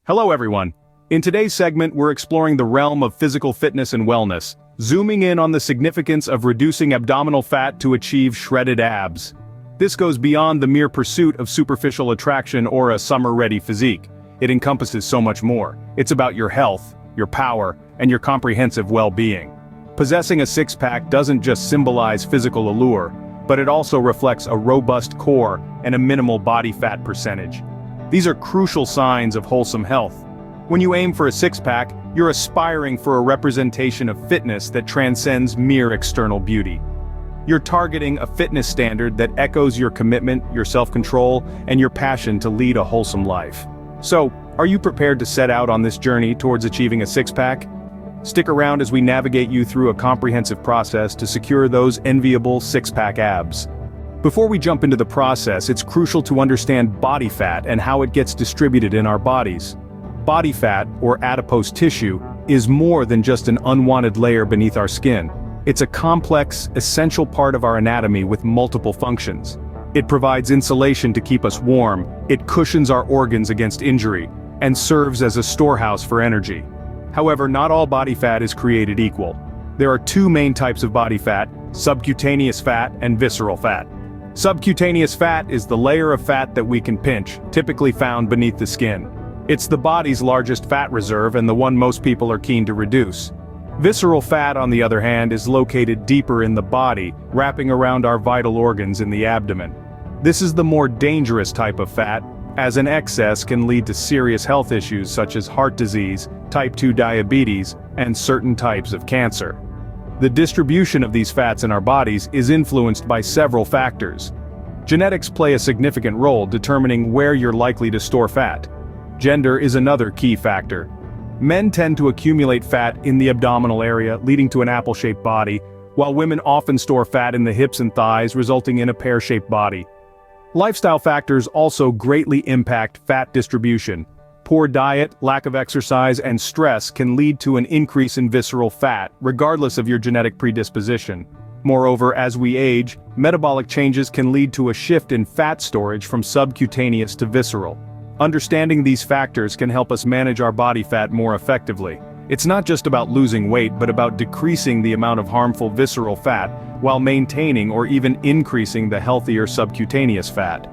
Hello everyone. In today's segment, we're exploring the realm of physical fitness and wellness, zooming in on the significance of reducing abdominal fat to achieve shredded abs. This goes beyond the mere pursuit of superficial attraction or a summer-ready physique. It encompasses so much more. It's about your health, your power, and your comprehensive well-being. Possessing a six-pack doesn't just symbolize physical allure, but it also reflects a robust core and a minimal body fat percentage. These are crucial signs of wholesome health. When you aim for a six-pack, you're aspiring for a representation of fitness that transcends mere external beauty. You're targeting a fitness standard that echoes your commitment, your self-control, and your passion to lead a wholesome life. So, are you prepared to set out on this journey towards achieving a six-pack? Stick around as we navigate you through a comprehensive process to secure those enviable six-pack abs. Before we jump into the process, it's crucial to understand body fat and how it gets distributed in our bodies. Body fat, or adipose tissue, is more than just an unwanted layer beneath our skin. It's a complex, essential part of our anatomy with multiple functions. It provides insulation to keep us warm, it cushions our organs against injury, and serves as a storehouse for energy. However, not all body fat is created equal. There are two main types of body fat: subcutaneous fat and visceral fat. Subcutaneous fat is the layer of fat that we can pinch, typically found beneath the skin. It's the body's largest fat reserve and the one most people are keen to reduce. Visceral fat, on the other hand, is located deeper in the body, wrapping around our vital organs in the abdomen. This is the more dangerous type of fat, as an excess can lead to serious health issues such as heart disease, type 2 diabetes, and certain types of cancer. The distribution of these fats in our bodies is influenced by several factors. Genetics play a significant role determining where you're likely to store fat. Gender is another key factor. Men tend to accumulate fat in the abdominal area, leading to an apple-shaped body, while women often store fat in the hips and thighs, resulting in a pear-shaped body. Lifestyle factors also greatly impact fat distribution. Poor diet, lack of exercise, and stress can lead to an increase in visceral fat, regardless of your genetic predisposition. Moreover, as we age, metabolic changes can lead to a shift in fat storage from subcutaneous to visceral. Understanding these factors can help us manage our body fat more effectively. It's not just about losing weight, but about decreasing the amount of harmful visceral fat, while maintaining or even increasing the healthier subcutaneous fat.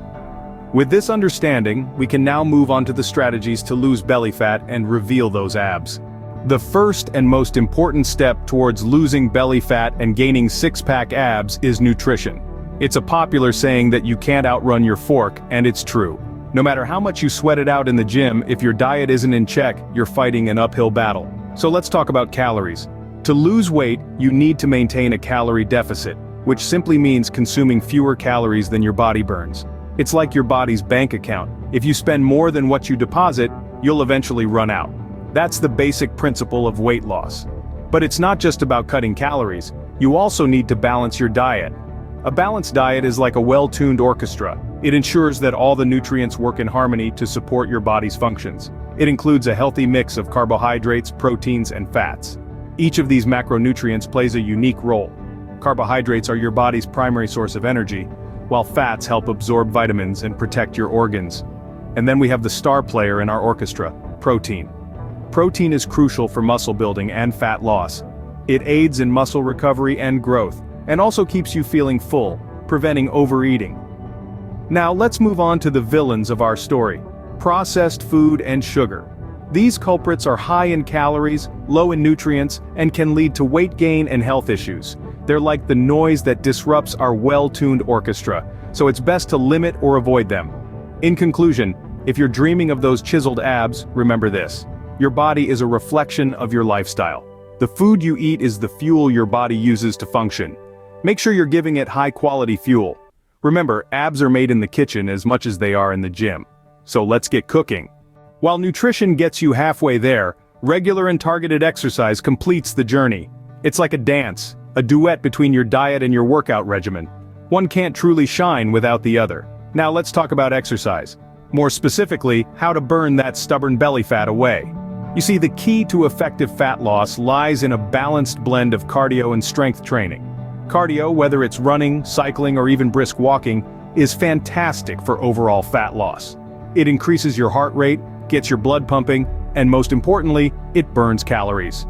With this understanding, we can now move on to the strategies to lose belly fat and reveal those abs. The first and most important step towards losing belly fat and gaining six-pack abs is nutrition. It's a popular saying that you can't outrun your fork, and it's true. No matter how much you sweat it out in the gym, if your diet isn't in check, you're fighting an uphill battle. So let's talk about calories. To lose weight, you need to maintain a calorie deficit, which simply means consuming fewer calories than your body burns. It's like your body's bank account. If you spend more than what you deposit, you'll eventually run out. That's the basic principle of weight loss. But it's not just about cutting calories. You also need to balance your diet. A balanced diet is like a well-tuned orchestra. It ensures that all the nutrients work in harmony to support your body's functions. It includes a healthy mix of carbohydrates, proteins, and fats. Each of these macronutrients plays a unique role. Carbohydrates are your body's primary source of energy, while fats help absorb vitamins and protect your organs. And then we have the star player in our orchestra, protein. Protein is crucial for muscle building and fat loss. It aids in muscle recovery and growth, and also keeps you feeling full, preventing overeating. Now let's move on to the villains of our story: processed food and sugar. These culprits are high in calories, low in nutrients, and can lead to weight gain and health issues. They're like the noise that disrupts our well-tuned orchestra, so it's best to limit or avoid them. In conclusion, if you're dreaming of those chiseled abs, remember this: your body is a reflection of your lifestyle. The food you eat is the fuel your body uses to function. Make sure you're giving it high-quality fuel. Remember, abs are made in the kitchen as much as they are in the gym. So let's get cooking. While nutrition gets you halfway there, regular and targeted exercise completes the journey. It's like a dance, a duet between your diet and your workout regimen. One can't truly shine without the other. Now let's talk about exercise. More specifically, how to burn that stubborn belly fat away. You see, the key to effective fat loss lies in a balanced blend of cardio and strength training. Cardio, whether it's running, cycling, or even brisk walking, is fantastic for overall fat loss. It increases your heart rate, gets your blood pumping, and most importantly, it burns calories.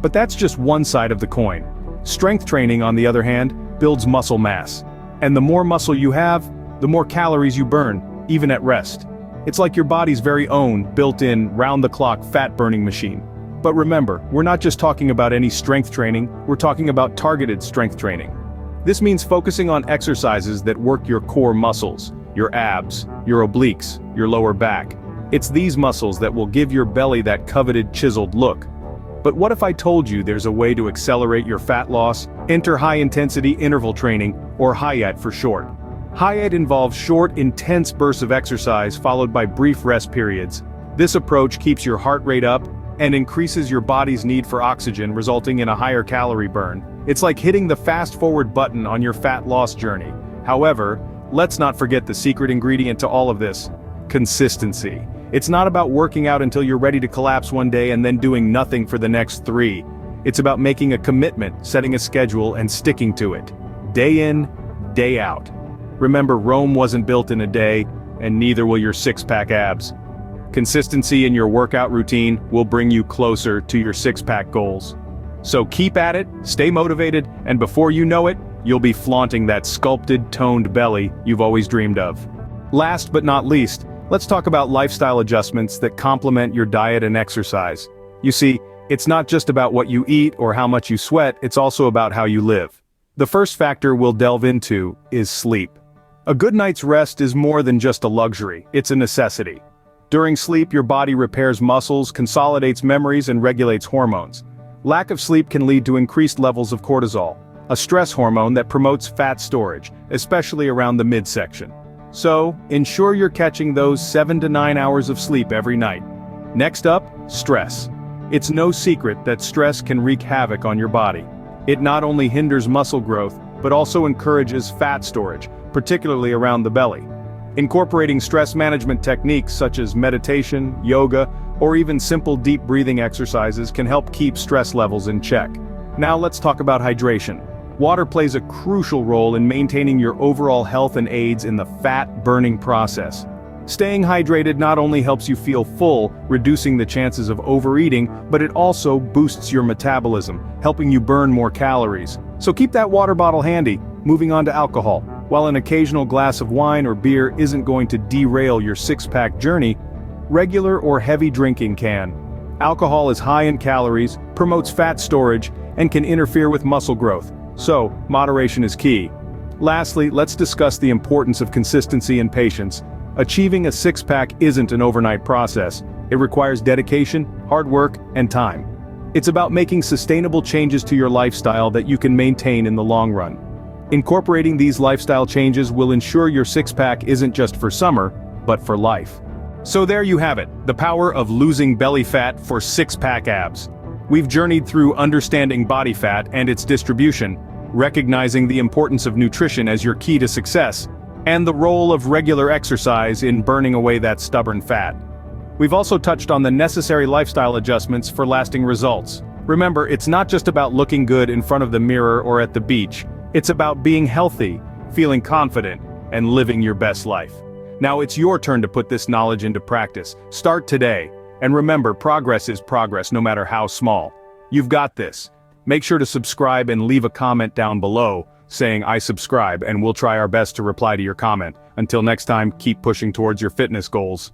But that's just one side of the coin. Strength training, on the other hand, builds muscle mass. And the more muscle you have, the more calories you burn, even at rest. It's like your body's very own, built-in, round-the-clock fat-burning machine. But remember, we're not just talking about any strength training, we're talking about targeted strength training. This means focusing on exercises that work your core muscles, your abs, your obliques, your lower back. It's these muscles that will give your belly that coveted chiseled look. But what if I told you there's a way to accelerate your fat loss? Enter high-intensity interval training, or HIIT for short. HIIT involves short, intense bursts of exercise followed by brief rest periods. This approach keeps your heart rate up and increases your body's need for oxygen, resulting in a higher calorie burn. It's like hitting the fast-forward button on your fat loss journey. However, let's not forget the secret ingredient to all of this: consistency. It's not about working out until you're ready to collapse one day and then doing nothing for the next 3. It's about making a commitment, setting a schedule, and sticking to it. Day in, day out. Remember, Rome wasn't built in a day, and neither will your six-pack abs. Consistency in your workout routine will bring you closer to your six-pack goals. So keep at it, stay motivated, and before you know it, you'll be flaunting that sculpted, toned belly you've always dreamed of. Last but not least, let's talk about lifestyle adjustments that complement your diet and exercise. You see, it's not just about what you eat or how much you sweat, it's also about how you live. The first factor we'll delve into is sleep. A good night's rest is more than just a luxury, it's a necessity. During sleep, your body repairs muscles, consolidates memories, and regulates hormones. Lack of sleep can lead to increased levels of cortisol, a stress hormone that promotes fat storage, especially around the midsection. So, ensure you're catching those 7 to 9 hours of sleep every night. Next up, stress. It's no secret that stress can wreak havoc on your body. It not only hinders muscle growth, but also encourages fat storage, particularly around the belly. Incorporating stress management techniques such as meditation, yoga, or even simple deep breathing exercises can help keep stress levels in check. Now let's talk about hydration. Water plays a crucial role in maintaining your overall health and aids in the fat-burning process. Staying hydrated not only helps you feel full, reducing the chances of overeating, but it also boosts your metabolism, helping you burn more calories. So keep that water bottle handy. Moving on to alcohol. While an occasional glass of wine or beer isn't going to derail your six-pack journey, regular or heavy drinking can. Alcohol is high in calories, promotes fat storage, and can interfere with muscle growth. So, moderation is key. Lastly, let's discuss the importance of consistency and patience. Achieving a six-pack isn't an overnight process. It requires dedication, hard work, and time. It's about making sustainable changes to your lifestyle that you can maintain in the long run. Incorporating these lifestyle changes will ensure your six-pack isn't just for summer, but for life. So there you have it, the power of losing belly fat for six-pack abs. We've journeyed through understanding body fat and its distribution, recognizing the importance of nutrition as your key to success, and the role of regular exercise in burning away that stubborn fat. We've also touched on the necessary lifestyle adjustments for lasting results. Remember, it's not just about looking good in front of the mirror or at the beach. It's about being healthy, feeling confident, and living your best life. Now it's your turn to put this knowledge into practice. Start today. And remember, progress is progress no matter how small. You've got this. Make sure to subscribe and leave a comment down below saying "I subscribe," and we'll try our best to reply to your comment. Until next time, keep pushing towards your fitness goals.